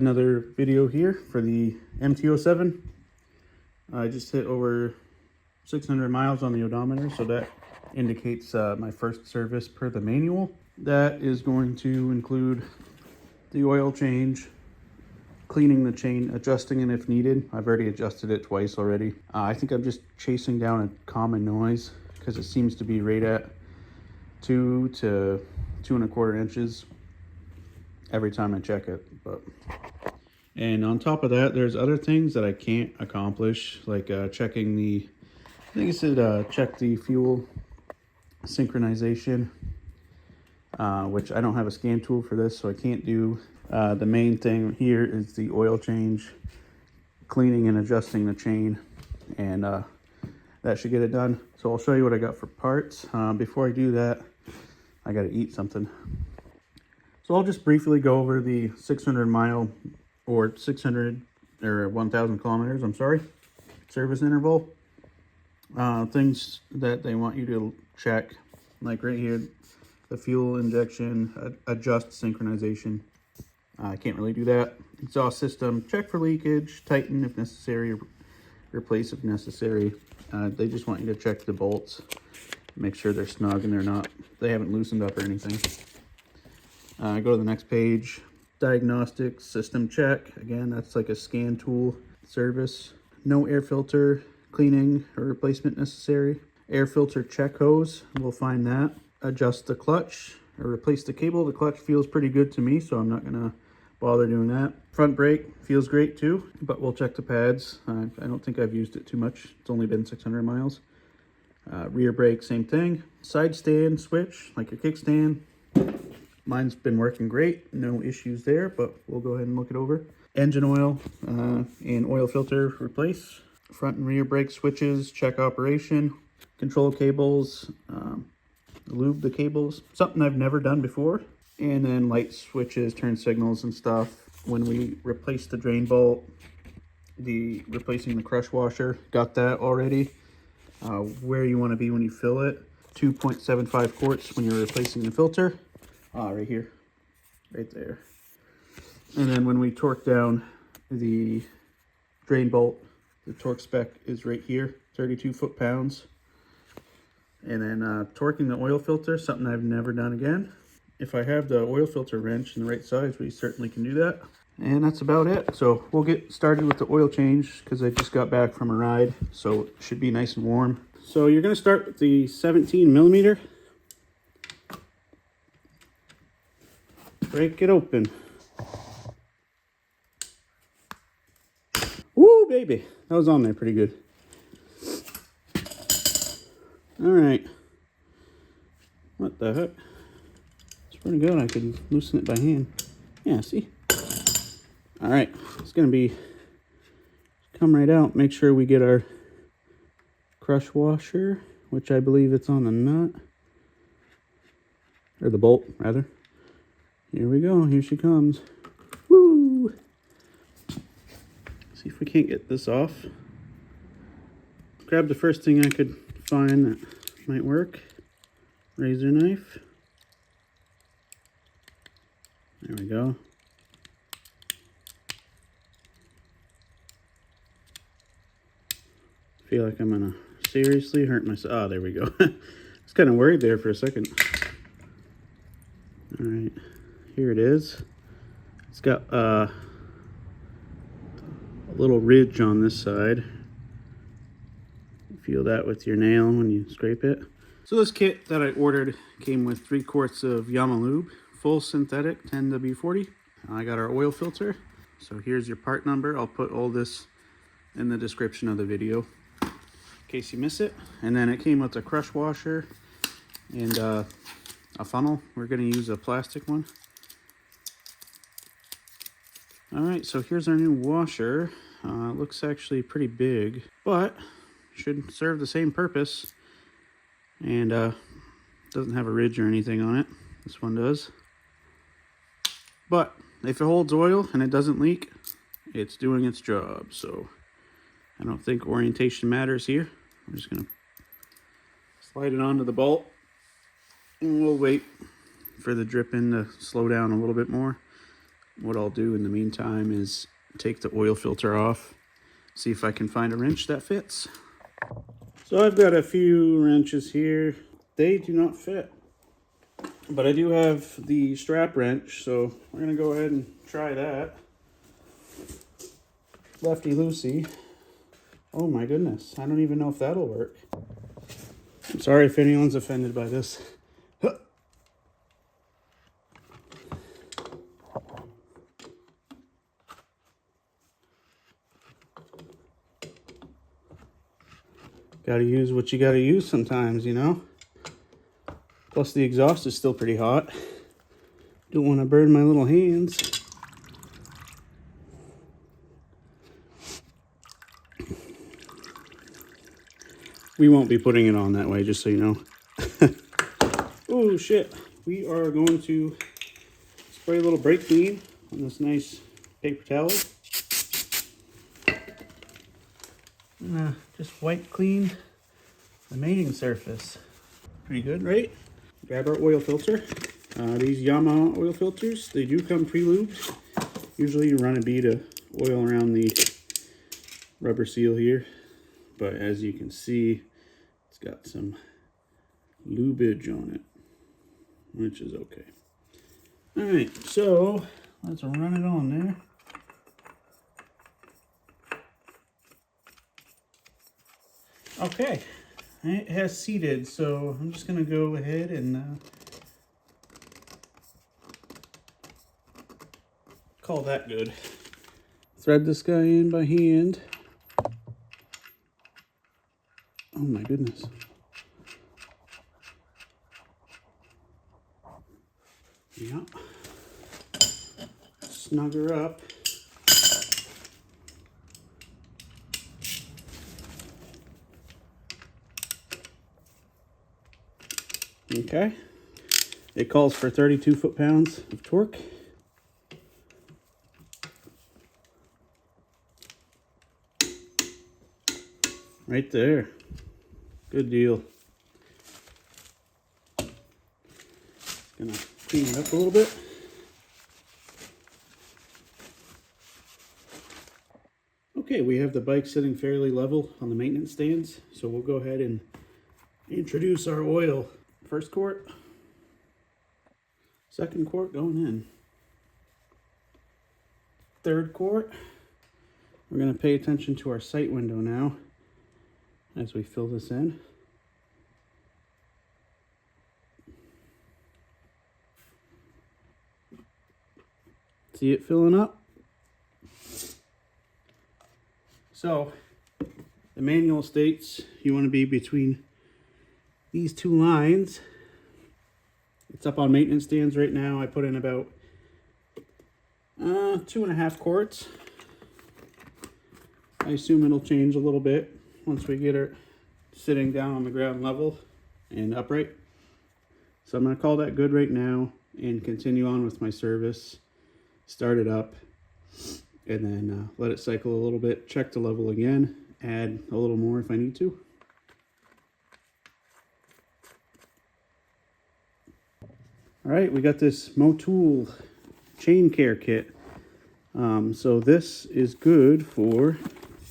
Another video here for the MT-07. I just hit over 600 miles on the odometer, so that indicates my first service per the manual. That is going to include the oil change, cleaning the chain, adjusting it if needed. I've already adjusted it twice already. I think I'm just chasing down a common noise because it seems to be right at 2 to 2¼ inches every time I check it. And on top of that, there's other things that I can't accomplish, like checking the, I think it said check the fuel synchronization, which I don't have a scan tool for this, so I can't do. The main thing here is the oil change, cleaning and adjusting the chain, and that should get it done. So I'll show you what I got for parts. Before I do that, I got to eat something. So I'll just briefly go over the 600 mile or 600 or 1,000 kilometers, I'm sorry, service interval. Things that they want you to check, like right here, the fuel injection, adjust synchronization. I can't really do that. Exhaust system, check for leakage, tighten if necessary, replace if necessary. They just want you to check the bolts, make sure they're snug and they haven't loosened up or anything. Go to the next page. Diagnostic system check. Again, that's like a scan tool service. No air filter cleaning or replacement necessary. Air filter check hose, we'll find that. Adjust the clutch or replace the cable. The clutch feels pretty good to me, so I'm not gonna bother doing that. Front brake feels great too, but we'll check the pads. I don't think I've used it too much. It's only been 600 miles. Rear brake, same thing. Side stand switch, like your kickstand. Mine's been working great, no issues there, but we'll go ahead and look it over. Engine oil and oil filter replace. Front and rear brake switches, check operation. Control cables, lube the cables, something I've never done before. And then light switches, turn signals and stuff. When we replace the drain bolt, replacing the crush washer, got that already. Where you want to be when you fill it. 2.75 quarts when you're replacing the filter. Right here, right there. And then when we torque down the drain bolt, the torque spec is right here, 32 foot-pounds. And then torquing the oil filter, something I've never done again. If I have the oil filter wrench in the right size, we certainly can do that. And that's about it. So we'll get started with the oil change because I just got back from a ride, so it should be nice and warm. So you're going to start with the 17 millimeter. Break it open. Woo, baby. That was on there pretty good. All right. What the heck? It's pretty good. I could loosen it by hand. Yeah, see? All right. It's going to be, come right out. Make sure we get our crush washer, which I believe it's on the nut. Or the bolt, rather. Here we go. Here she comes. Woo! See if we can't get this off. Grab the first thing I could find that might work. Razor knife. There we go. Feel like I'm gonna seriously hurt myself. Oh, there we go. I was kind of worried there for a second. All right. Here it is. It's got a little ridge on this side. Feel that with your nail when you scrape it. So this kit that I ordered came with 3 quarts of Yamalube, full synthetic 10W40. I got our oil filter. So here's your part number. I'll put all this in the description of the video in case you miss it. And then it came with a crush washer and a funnel. We're going to use a plastic one. All right, so here's our new washer. It looks actually pretty big, but should serve the same purpose. And doesn't have a ridge or anything on it. This one does. But if it holds oil and it doesn't leak, it's doing its job. So I don't think orientation matters here. I'm just gonna slide it onto the bolt and we'll wait for the dripping to slow down a little bit more. what I'll do in the meantime is take the oil filter off, see if I can find a wrench that fits. So I've got a few wrenches here. They do not fit, but I do have the strap wrench, so we're gonna go ahead and try that. Lefty loosey. Oh my goodness, I don't even know if that'll work. I'm sorry if anyone's offended by this. Gotta use what you gotta use sometimes, you know? Plus the exhaust is still pretty hot. Don't want to burn my little hands. We won't be putting it on that way, just so you know. Oh shit. We are going to spray a little brake clean on this nice paper towel. Just wipe clean the mating surface. Pretty good, right? Grab our oil filter. These Yamaha oil filters, they do come pre-lubed. Usually you run a bead of oil around the rubber seal here, but as you can see, it's got some lubage on it, which is okay. All right, so let's run it on there. Okay, it has seated, so I'm just gonna go ahead and call that good. Thread this guy in by hand. Oh my goodness. Yeah. Snug her up. Okay. It calls for 32 foot-pounds of torque. Right there. Good deal. Gonna clean it up a little bit. Okay, we have the bike sitting fairly level on the maintenance stands, so we'll go ahead and introduce our oil. First quart, second quart going in. Third quart. We're gonna pay attention to our sight window now as we fill this in. See it filling up? So, the manual states you want to be between these two lines. It's up on maintenance stands right now. I put in about 2.5 quarts. I assume it'll change a little bit once we get her sitting down on the ground level and upright. So I'm going to call that good right now and continue on with my service. Start it up and then let it cycle a little bit, check the level again, add a little more if I need to. All right, we got this Motul chain care kit. So this is good for,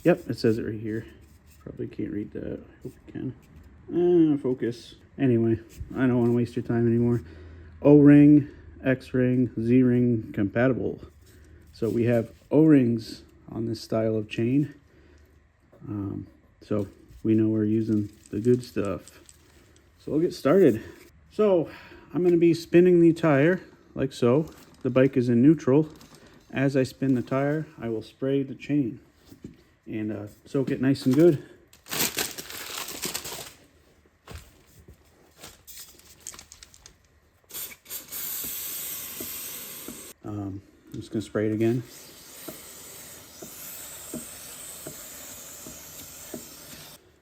yep, it says it right here. Probably can't read that. I hope you can. Focus. Anyway, I don't want to waste your time anymore. O-ring, X-ring, Z-ring compatible. So we have O-rings on this style of chain. So we know we're using the good stuff. So we'll get started. So I'm going to be spinning the tire like so. The bike is in neutral. As I spin the tire, I will spray the chain and soak it nice and good. I'm just going to spray it again.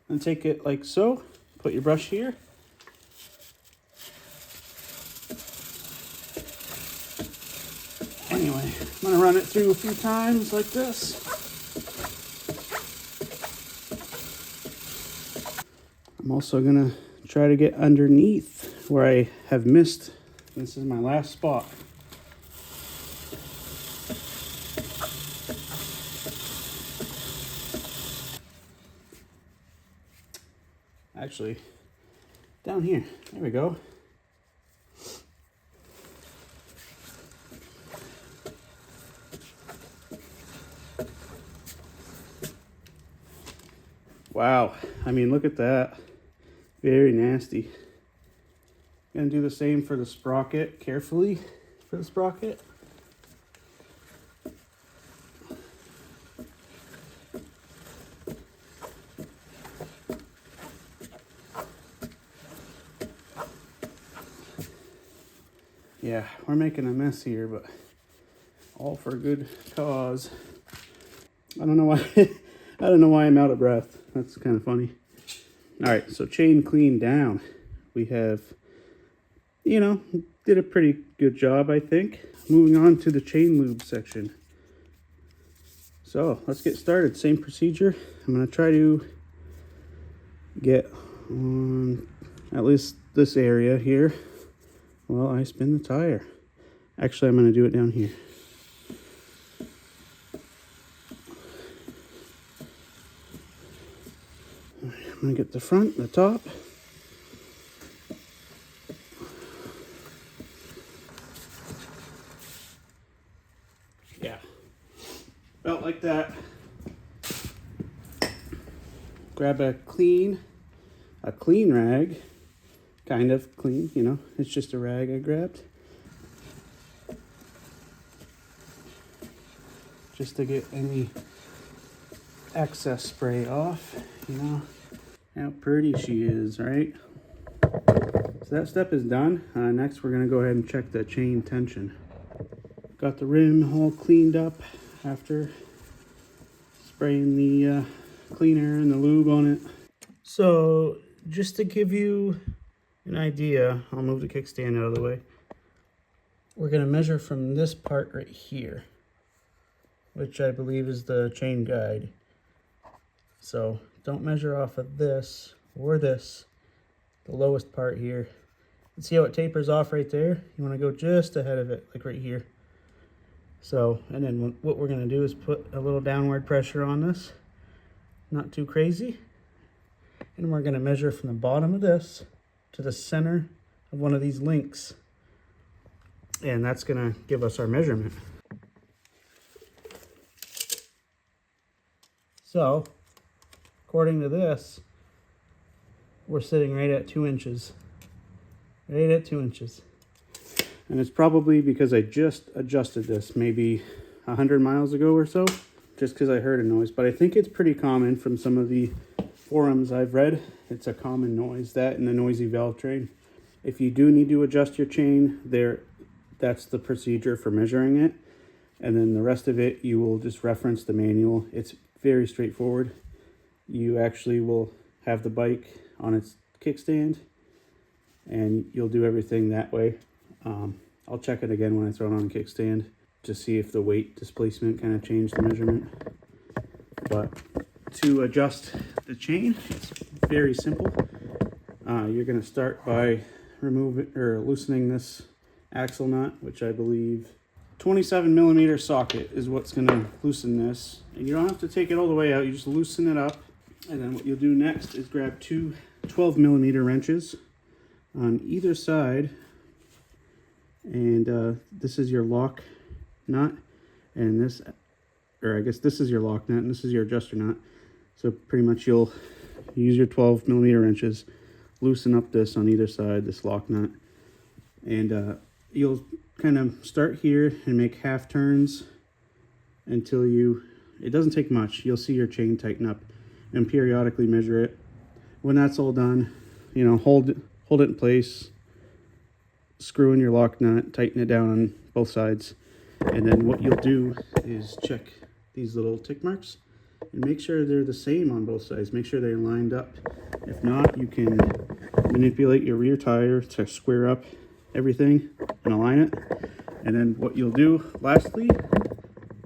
And take it like so. Put your brush here. Anyway, I'm going to run it through a few times like this. I'm also going to try to get underneath where I have missed. This is my last spot. actually, down here. There we go. Wow, I mean, look at that. Very nasty. Gonna do the same for the sprocket, carefully for the sprocket. Yeah, we're making a mess here, but all for a good cause. I don't know why I don't know why I'm out of breath. That's kind of funny. All right, so chain clean down. We have, you know, did a pretty good job, I think. Moving on to the chain lube section. So let's get started. Same procedure. I'm gonna try to get on at least this area here while I spin the tire. Actually, I'm gonna do it down here. I'm gonna get the front, the top. Yeah, about like that. Grab a clean rag, kind of clean, you know, it's just a rag I grabbed. Just to get any excess spray off, you know. How pretty she is, right? So that step is done. Next, we're gonna go ahead and check the chain tension. Got the rim all cleaned up after spraying the cleaner and the lube on it. So just to give you an idea, I'll move the kickstand out of the way. We're gonna measure from this part right here, which I believe is the chain guide. So don't measure off of this or this, the lowest part here. And see how it tapers off right there? You want to go just ahead of it, like right here. So, and then what we're going to do is put a little downward pressure on this, not too crazy. And we're going to measure from the bottom of this to the center of one of these links. And that's going to give us our measurement. So, according to this, we're sitting right at 2 inches. Right at 2 inches. And it's probably because I just adjusted this maybe 100 miles ago or so, just because I heard a noise. But I think it's pretty common from some of the forums I've read. It's a common noise, that and the noisy valve train. If you do need to adjust your chain, that's the procedure for measuring it. And then the rest of it, you will just reference the manual. It's very straightforward. You actually will have the bike on its kickstand and you'll do everything that way. I'll check it again when I throw it on the kickstand to see if the weight displacement kind of changed the measurement. But to adjust the chain, it's very simple. You're going to start by loosening this axle nut, which I believe 27 millimeter socket is what's going to loosen this. And you don't have to take it all the way out, you just loosen it up. And then what you'll do next is grab two 12 millimeter wrenches on either side. And this is your lock nut, and this is your lock nut, and this is your adjuster nut. So pretty much you'll use your 12 millimeter wrenches, loosen up this on either side, this lock nut. And you'll kind of start here and make half turns until it doesn't take much. You'll see your chain tighten up, and periodically measure it. When that's all done, you know, hold it in place, screw in your lock nut, tighten it down on both sides. And then what you'll do is check these little tick marks and make sure they're the same on both sides. Make sure they're lined up. If not, you can manipulate your rear tire to square up everything and align it. And then what you'll do lastly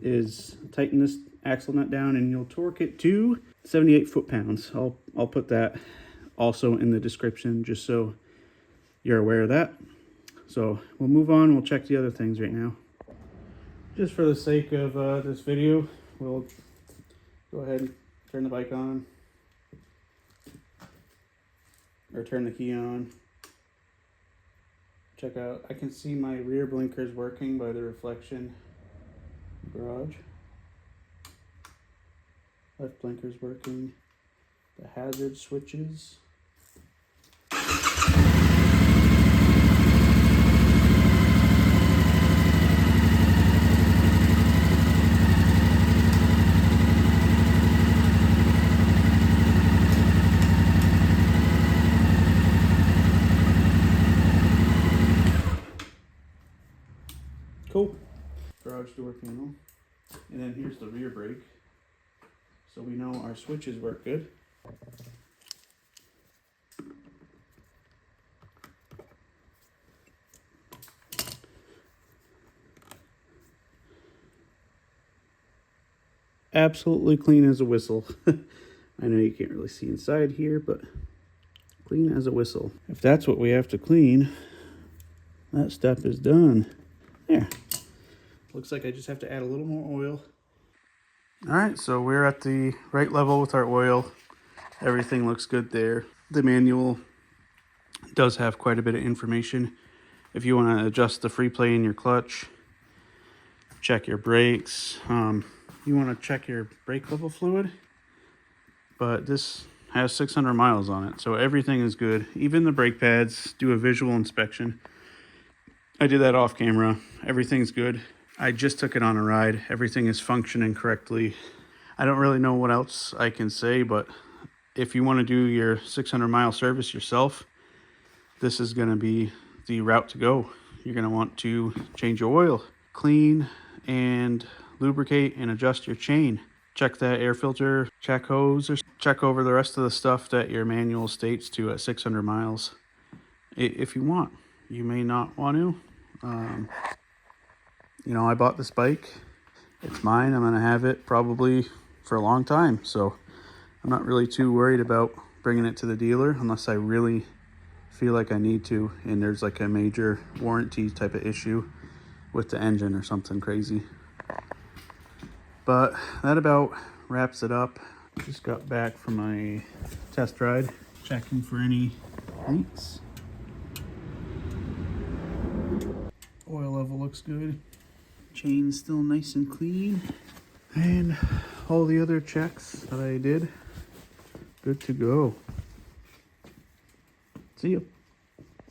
is tighten this axle nut down, and you'll torque it to 78 foot-pounds. I'll put that also in the description just so you're aware of that. So we'll move on. We'll check the other things right now. Just for the sake of this video, we'll go ahead and turn the bike on. or turn the key on. Check out, I can see my rear blinkers working by the reflection. Garage. Left blinkers working. The hazard switches. Cool. Garage door panel. And then here's the rear brake. So we know our switches work good. Absolutely clean as a whistle. I know you can't really see inside here, but clean as a whistle. If that's what we have to clean, that step is done. There. Looks like I just have to add a little more oil. All right, so we're at the right level with our oil. Everything looks good there. The manual does have quite a bit of information. If you want to adjust the free play in your clutch, check your brakes. You want to check your brake level fluid, but this has 600 miles on it, so everything is good. Even the brake pads, do a visual inspection. I did that off camera. Everything's good. I just took it on a ride. Everything is functioning correctly. I don't really know what else I can say, but if you want to do your 600-mile service yourself, this is going to be the route to go. You're going to want to change your oil, clean and lubricate and adjust your chain. Check that air filter, check hose, or check over the rest of the stuff that your manual states to at 600 miles. If you want. You may not want to. You know, I bought this bike. It's mine. I'm going to have it probably for a long time. So I'm not really too worried about bringing it to the dealer unless I really feel like I need to. And there's like a major warranty type of issue with the engine or something crazy. But that about wraps it up. Just got back from my test ride, checking for any leaks. Oil level looks good. Chain's still nice and clean. And all the other checks that I did, good to go. See you.